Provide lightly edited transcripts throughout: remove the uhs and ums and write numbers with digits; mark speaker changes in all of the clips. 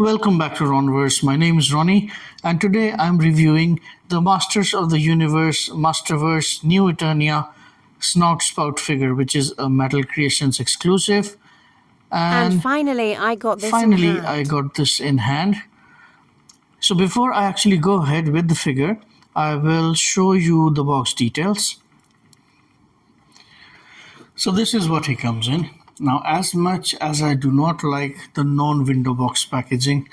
Speaker 1: Welcome back to Ronverse. My name is Ronnie, and today I'm reviewing the Masters of the Universe Masterverse New Eternia Snout Spout figure, which is a Metal Creations exclusive.
Speaker 2: And finally, I got this in
Speaker 1: Finally,
Speaker 2: hand.
Speaker 1: I got this in hand. So before I actually go ahead with the figure, I will show you the box details. So this is what he comes in. Now, as much as I do not like the non-window box packaging,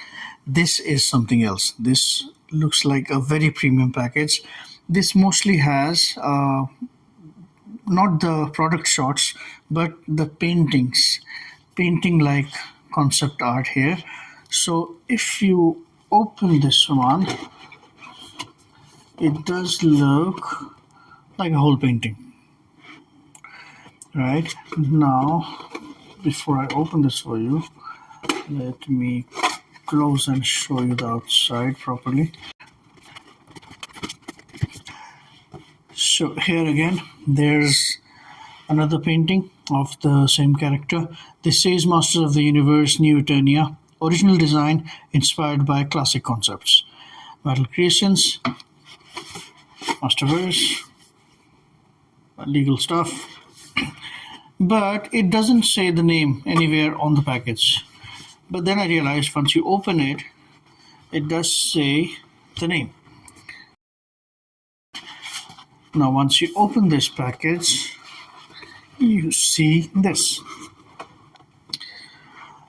Speaker 1: this is something else. This looks like a very premium package. This mostly has not the product shots, but the paintings, painting-like concept art here. So if you open this one, it does look like a whole painting. Right now, before I open this for you, let me close and show you the outside properly. So here again, there's another painting of the same character. This says Masters of the Universe New Eternia, original design inspired by classic concepts. Metal Creations, Masterverse, legal stuff. But it doesn't say the name anywhere on the package. But then I realized once you open it, it does say the name. Now once you open this package, you see this.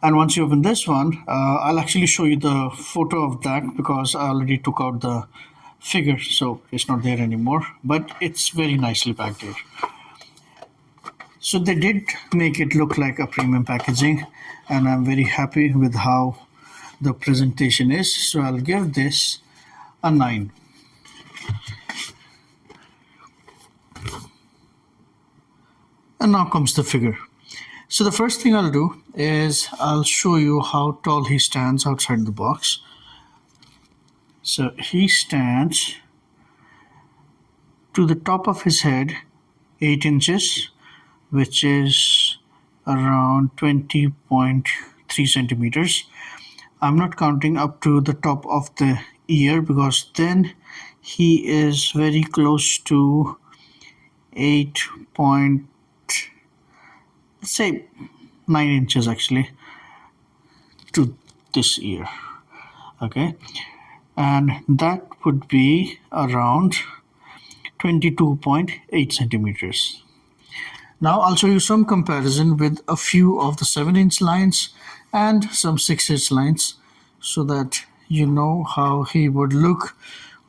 Speaker 1: And once you open this one, I'll actually show you the photo of that because I already took out the figure, so it's not there anymore. But it's very nicely packed here. So they did make it look like a premium packaging, and I'm very happy with how the presentation is. So I'll give this a 9. And now comes the figure. So the first thing I'll do is I'll show you how tall he stands outside the box. So he stands to the top of his head 8 inches, which is around 20.3 centimeters. I'm not counting up to the top of the ear because then he is very close to 8 point, let's say 9 inches actually to this ear. Okay, and that would be around 22.8 centimeters. Now I'll show you some comparison with a few of the 7-inch lines and some 6-inch lines so that you know how he would look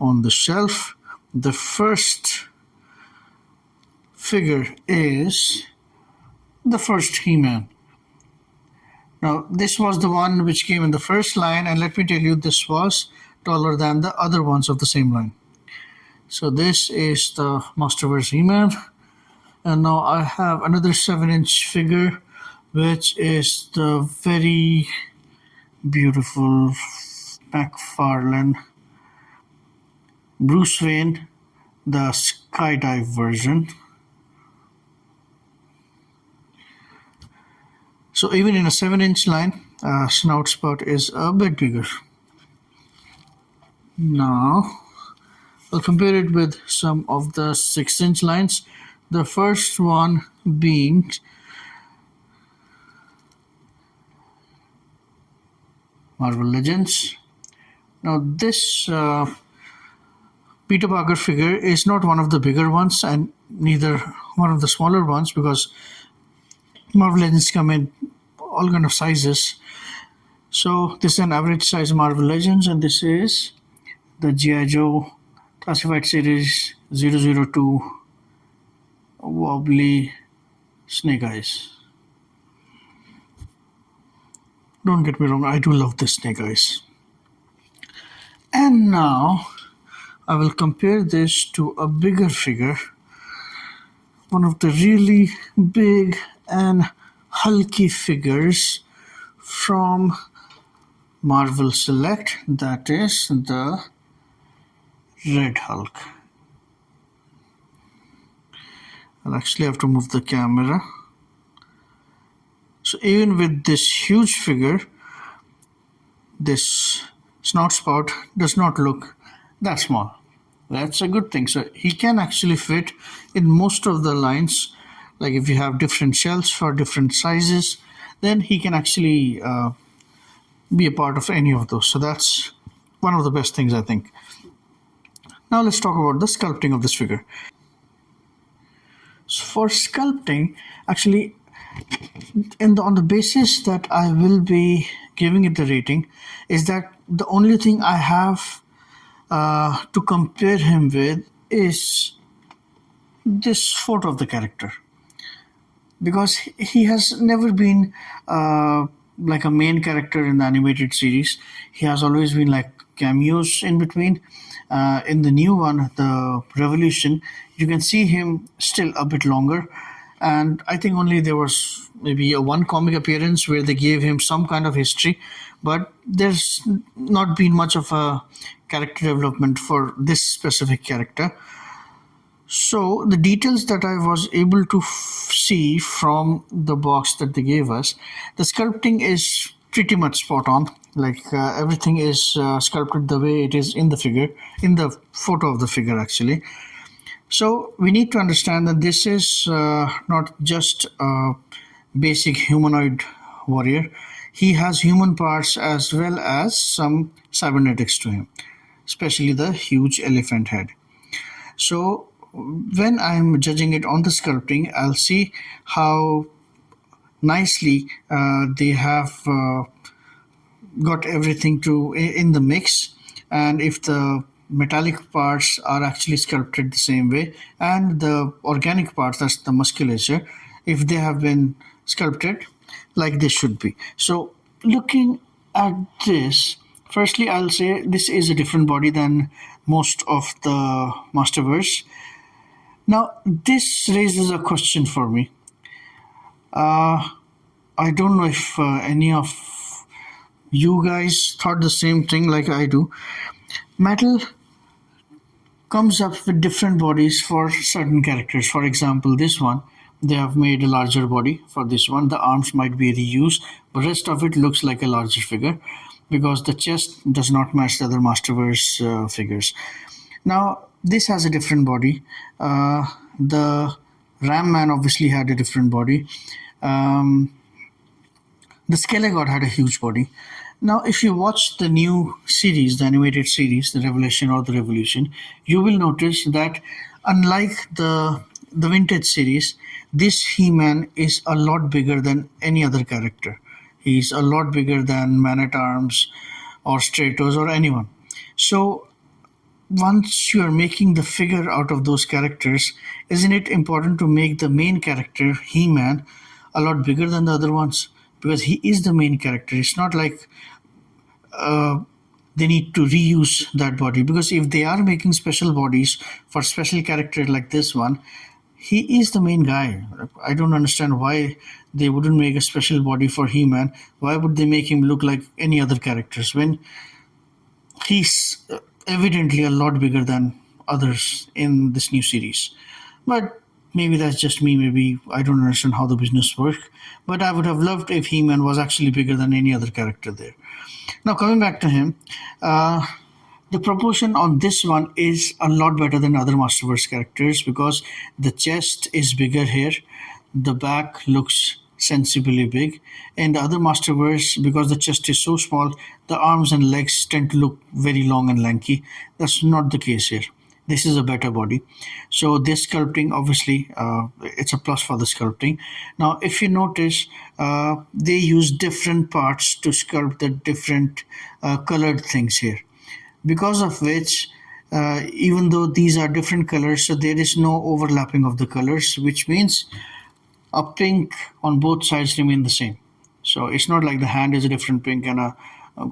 Speaker 1: on the shelf. The first figure is the first He-Man. Now this was the one which came in the first line, and let me tell you, this was taller than the other ones of the same line. So this is the Masterverse He-Man. And now I have another 7-inch figure, which is the very beautiful McFarlane Bruce Wayne, the skydive version. So even in a 7-inch line, Snout Spout is a bit bigger. Now I'll compare it with some of the 6-inch lines. The first one being Marvel Legends. Now this Peter Parker figure is not one of the bigger ones and neither one of the smaller ones, because Marvel Legends come in all kind of sizes. So this is an average size Marvel Legends, and this is the G.I. Joe Classified Series 002 wobbly Snake Eyes. Don't get me wrong, I do love the Snake Eyes. And now I will compare this to a bigger figure, one of the really big and hulky figures from Marvel Select, that is the Red Hulk. I'll actually have to move the camera. So even with this huge figure, this snout spout does not look that small. That's a good thing. So he can actually fit in most of the lines. Like if you have different shells for different sizes, then he can actually be a part of any of those. So that's one of the best things, I think. Now let's talk about the sculpting of this figure. So for sculpting, actually, on the basis that I will be giving it the rating, is that the only thing I have to compare him with is this photo of the character, because he has never been like a main character in the animated series. He has always been like cameos in between. In the new one, the Revolution, you can see him still a bit longer, and I think only there was maybe a one comic appearance where they gave him some kind of history, but there's not been much of a character development for this specific character. So the details that I was able to see from the box that they gave us, the sculpting is pretty much spot on. Like everything is sculpted the way it is in the figure, in the photo of the figure actually. So we need to understand that this is not just a basic humanoid warrior. He has human parts as well as some cybernetics to him, especially the huge elephant head. So when I'm judging it on the sculpting, I'll see how nicely they have got everything in the mix, and if the metallic parts are actually sculpted the same way, and the organic parts, that's the musculature, if they have been sculpted like they should be. So looking at this, firstly I'll say this is a different body than most of the Masterverse. Now this raises a question for me. I don't know if any of you guys thought the same thing like I do. Metal comes up with different bodies for certain characters. For example, this one, they have made a larger body for this one. The arms might be reused, but rest of it looks like a larger figure because the chest does not match the other Masterverse figures. Now, this has a different body. The Ram Man obviously had a different body. The Skelegod had a huge body. Now, if you watch the new series, the animated series, the Revelation or the Revolution, you will notice that unlike the vintage series, this He-Man is a lot bigger than any other character. He's a lot bigger than Man-at-Arms or Stratos or anyone. So once you are making the figure out of those characters, isn't it important to make the main character, He-Man, a lot bigger than the other ones? Because he is the main character. It's not like they need to reuse that body, because if they are making special bodies for special characters like this one, he is the main guy. I don't understand why they wouldn't make a special body for He-Man. Why would they make him look like any other characters when he's evidently a lot bigger than others in this new series? But maybe that's just me. Maybe I don't understand how the business works. But I would have loved if He-Man was actually bigger than any other character there. Now, coming back to him, the proportion on this one is a lot better than other Masterverse characters because the chest is bigger here, the back looks sensibly big. In the other Masterverse, because the chest is so small, the arms and legs tend to look very long and lanky. That's not the case here. This is a better body. So this sculpting, obviously, it's a plus for the sculpting. Now, if you notice, they use different parts to sculpt the different colored things here. Because of which, even though these are different colors, so there is no overlapping of the colors, which means a pink on both sides remain the same. So it's not like the hand is a different pink and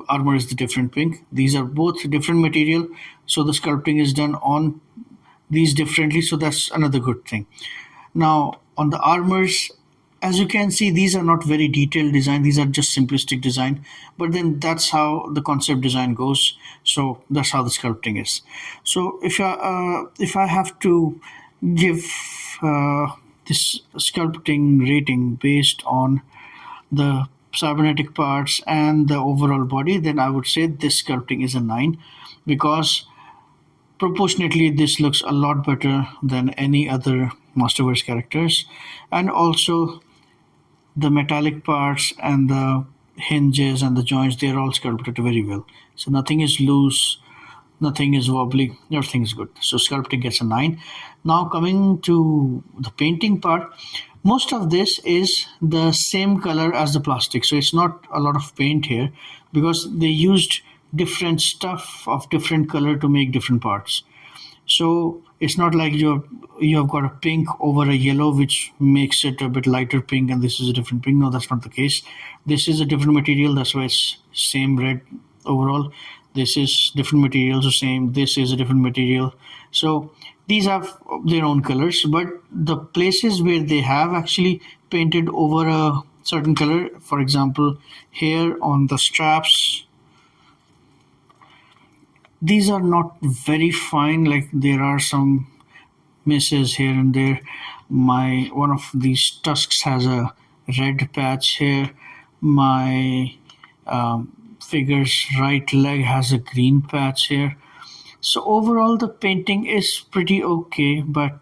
Speaker 1: armor is the different pink. These are both different material, so the sculpting is done on these differently, so that's another good thing. Now on the armors, as you can see, these are not very detailed design, these are just simplistic design, but then that's how the concept design goes, so that's how the sculpting is. So if I have to give this sculpting rating based on the cybernetic parts and the overall body, then I would say this sculpting is a 9, because proportionately this looks a lot better than any other Masterverse characters. And also the metallic parts and the hinges and the joints, they're all sculpted very well. So nothing is loose, nothing is wobbly, everything is good. So sculpting gets a 9. Now coming to the painting part, most of this is the same color as the plastic, so it's not a lot of paint here, because they used different stuff of different color to make different parts. So it's not like you have got a pink over a yellow which makes it a bit lighter pink and this is a different pink. No, that's not the case. This is a different material, that's why it's same red overall. This is different material, so same. This is a different material. So these have their own colors, but the places where they have actually painted over a certain color, for example here on the straps, these are not very fine, like there are some misses here and there. One of these tusks has a red patch here. My figure's right leg has a green patch here. So overall the painting is pretty okay, but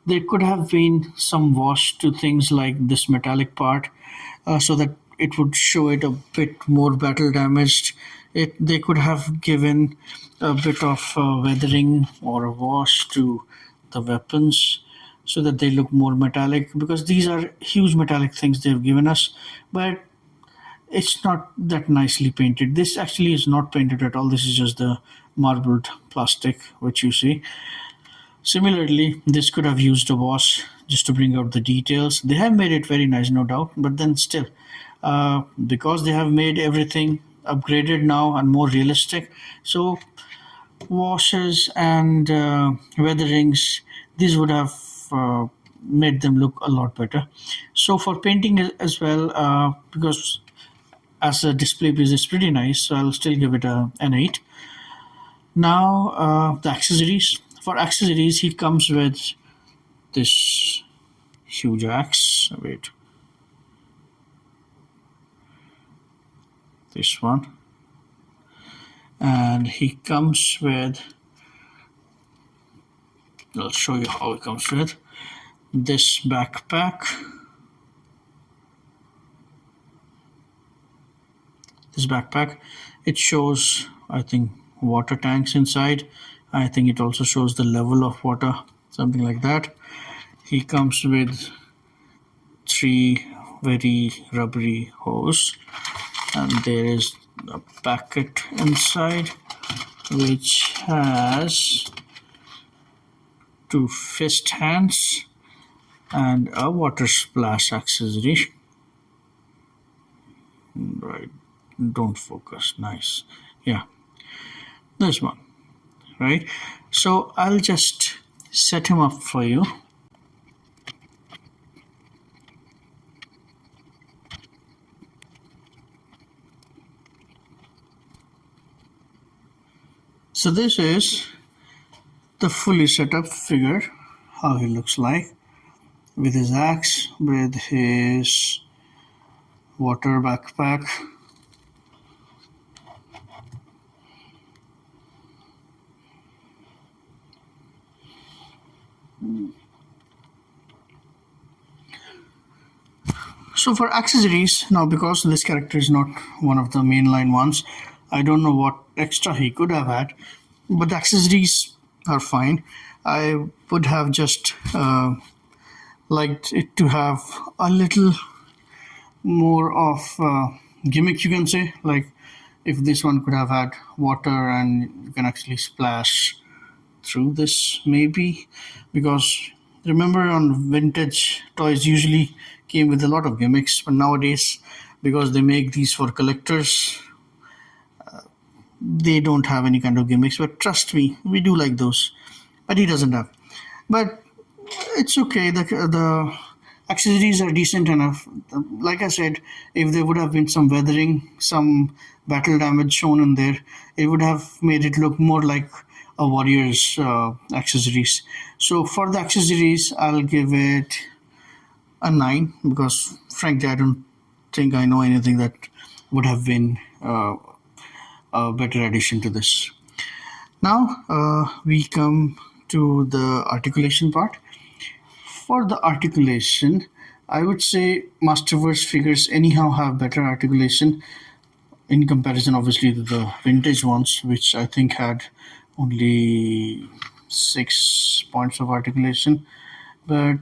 Speaker 1: there could have been some wash to things like this metallic part, so that it would show it a bit more battle damaged. They could have given a bit of weathering or a wash to the weapons so that they look more metallic, because these are huge metallic things they've given us, but it's not that nicely painted. This actually is not painted at all. This is just the marbled plastic which you see. Similarly, this could have used a wash just to bring out the details. They have made it very nice, no doubt, but then still, because they have made everything upgraded now and more realistic, so washes and weatherings, these would have made them look a lot better. So for painting as well, because as a display piece it's pretty nice, so I'll still give it an 8. Now the accessories. For accessories, he comes with this huge axe. Wait, this one, and he comes with, I'll show you how he comes with this backpack. It shows, I think, water tanks inside. I think it also shows the level of water, something like that. He comes with 3 very rubbery hose, and there is a packet inside which has 2 fist hands and a water splash accessory. Right, don't focus. Nice. Yeah, this one. Right, so I'll just set him up for you. So this is the fully set up figure, how he looks like, with his axe, with his water backpack. So for accessories, now because this character is not one of the mainline ones, I don't know what extra he could have had, but the accessories are fine. I would have just liked it to have a little more of gimmick, you can say, like if this one could have had water and you can actually splash through this, maybe, because remember on vintage toys usually came with a lot of gimmicks, but nowadays, because they make these for collectors, they don't have any kind of gimmicks. But trust me, we do like those, but he doesn't have. But it's okay, the accessories are decent enough. Like I said, if there would have been some weathering, some battle damage shown in there, it would have made it look more like a warrior's accessories. So for the accessories, I'll give it a 9, because frankly I don't think I know anything that would have been a better addition to this. Now we come to the articulation part. For the articulation, I would say Masterverse figures anyhow have better articulation in comparison, obviously, to the vintage ones, which I think had only 6 points of articulation. But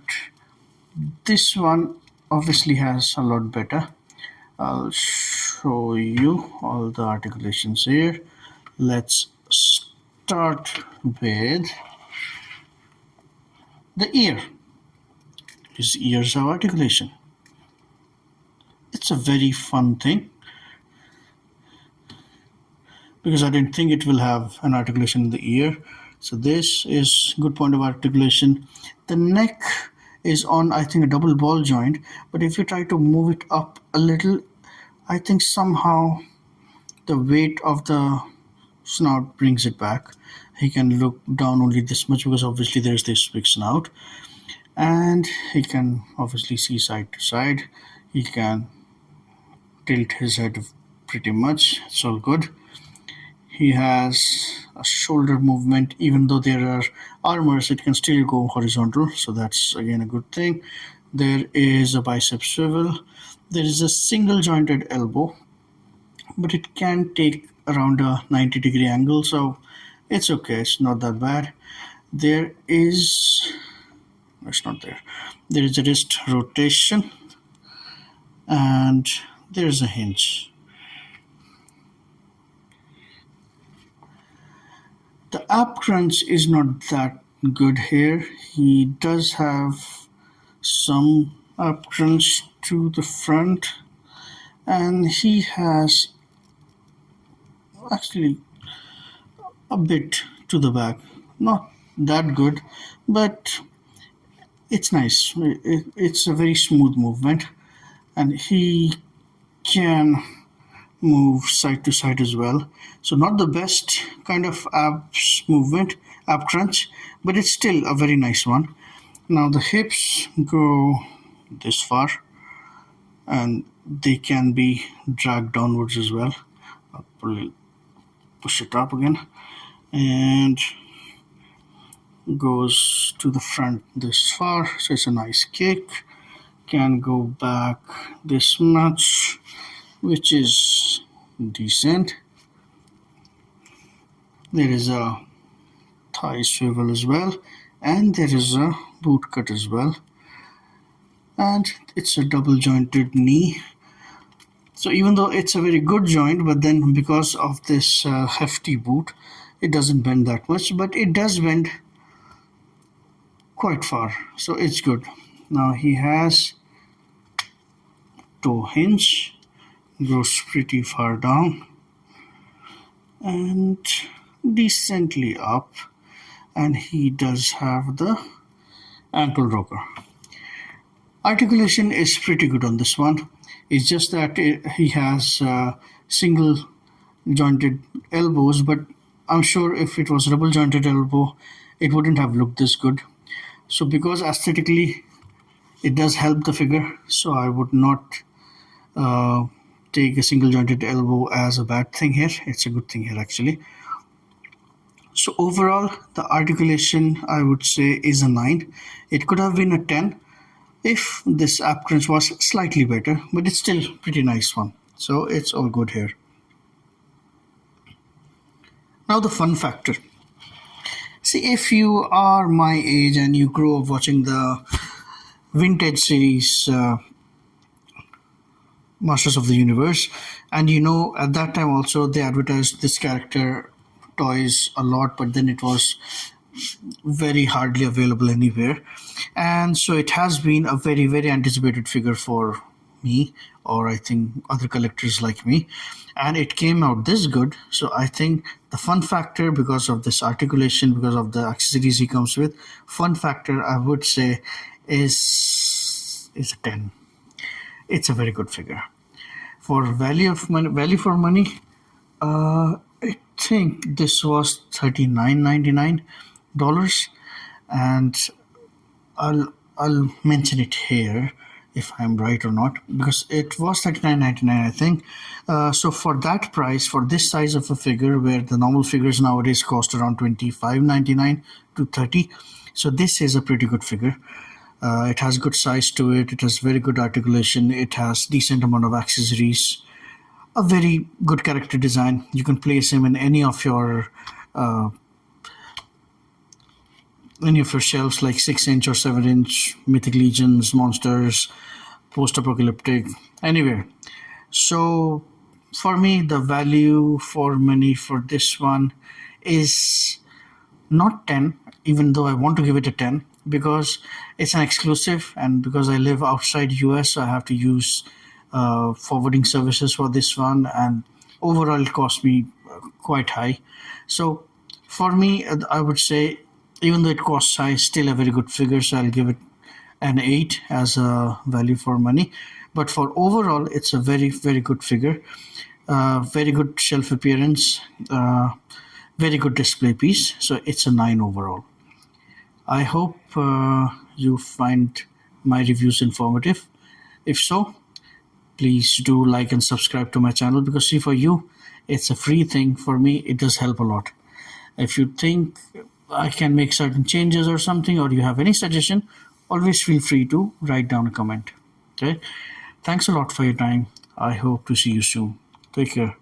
Speaker 1: this one obviously has a lot better. I'll show you all the articulations here. Let's start with the ear. His ears have articulation. It's a very fun thing because I didn't think it will have an articulation in the ear. So this is good point of articulation. The neck is on, I think, a double ball joint, but if you try to move it up a little, I think somehow the weight of the snout brings it back. He can look down only this much because obviously there's this big snout, and he can obviously see side to side. He can tilt his head pretty much. It's all good. He has a shoulder movement. Even though there are armors, it can still go horizontal, so that's again a good thing. There is a bicep swivel. There is a single jointed elbow, but it can take around a 90-degree angle, so it's okay, it's not that bad. There is, it's not there. There is a wrist rotation, and there is a hinge. The ab crunch is not that good here. He does have some ab crunch to the front, and he has actually a bit to the back. Not that good, but it's nice. It's a very smooth movement, and he can move side to side as well. So not the best kind of abs movement, ab crunch, but it's still a very nice one. Now the hips go this far, and they can be dragged downwards as well. I'll probably push it up again, and goes to the front this far, so it's a nice kick. Can go back this much, which is decent. There is a thigh swivel as well, and there is a boot cut as well, and it's a double jointed knee. So even though it's a very good joint, but then because of this hefty boot, it doesn't bend that much, but it does bend quite far, so it's good. Now he has toe hinge, goes pretty far down and decently up, and he does have the ankle rocker. Articulation is pretty good on this one. It's just that he has single jointed elbows, but I'm sure if it was double jointed elbow, it wouldn't have looked this good. So because aesthetically it does help the figure, so I would not take a single jointed elbow as a bad thing here. It's a good thing here actually. So overall, the articulation I would say is a 9. It could have been a 10 if this ab crunch was slightly better, but it's still pretty nice one. So it's all good here. Now the fun factor. See, if you are my age and you grew up watching the vintage series Masters of the Universe, and you know at that time also they advertised this character toys a lot, but then it was very hardly available anywhere, and so it has been a very, very anticipated figure for me, or I think other collectors like me, and it came out this good. So I think the fun factor, because of this articulation, because of the accessories he comes with, fun factor I would say is a 10. It's a very good figure. For value for money, I think this was $39.99, and I'll mention it here if I'm right or not, because it was $39.99, I think. So for that price, for this size of a figure, where the normal figures nowadays cost around $25.99 to $30, so this is a pretty good figure. It has good size to it. It has very good articulation. It has decent amount of accessories. A very good character design. You can place him in any of your shelves, like 6-inch or 7-inch, Mythic Legions, monsters, post-apocalyptic, anywhere. So for me, the value for money for this one is not 10, even though I want to give it a 10, because it's an exclusive, and because I live outside US, so I have to use forwarding services for this one, and overall it cost me quite high. So for me, I would say, even though it costs high, still a very good figure, so I'll give it an 8 as a value for money. But for overall, it's a very, very good figure. Very good shelf appearance, very good display piece, so it's a 9 overall. I hope you find my reviews informative. If so, please do like and subscribe to my channel, because see, for you it's a free thing. For me, it does help a lot. If you think I can make certain changes or something, or you have any suggestion, always feel free to write down a comment. Okay, thanks a lot for your time. I hope to see you soon. Take care.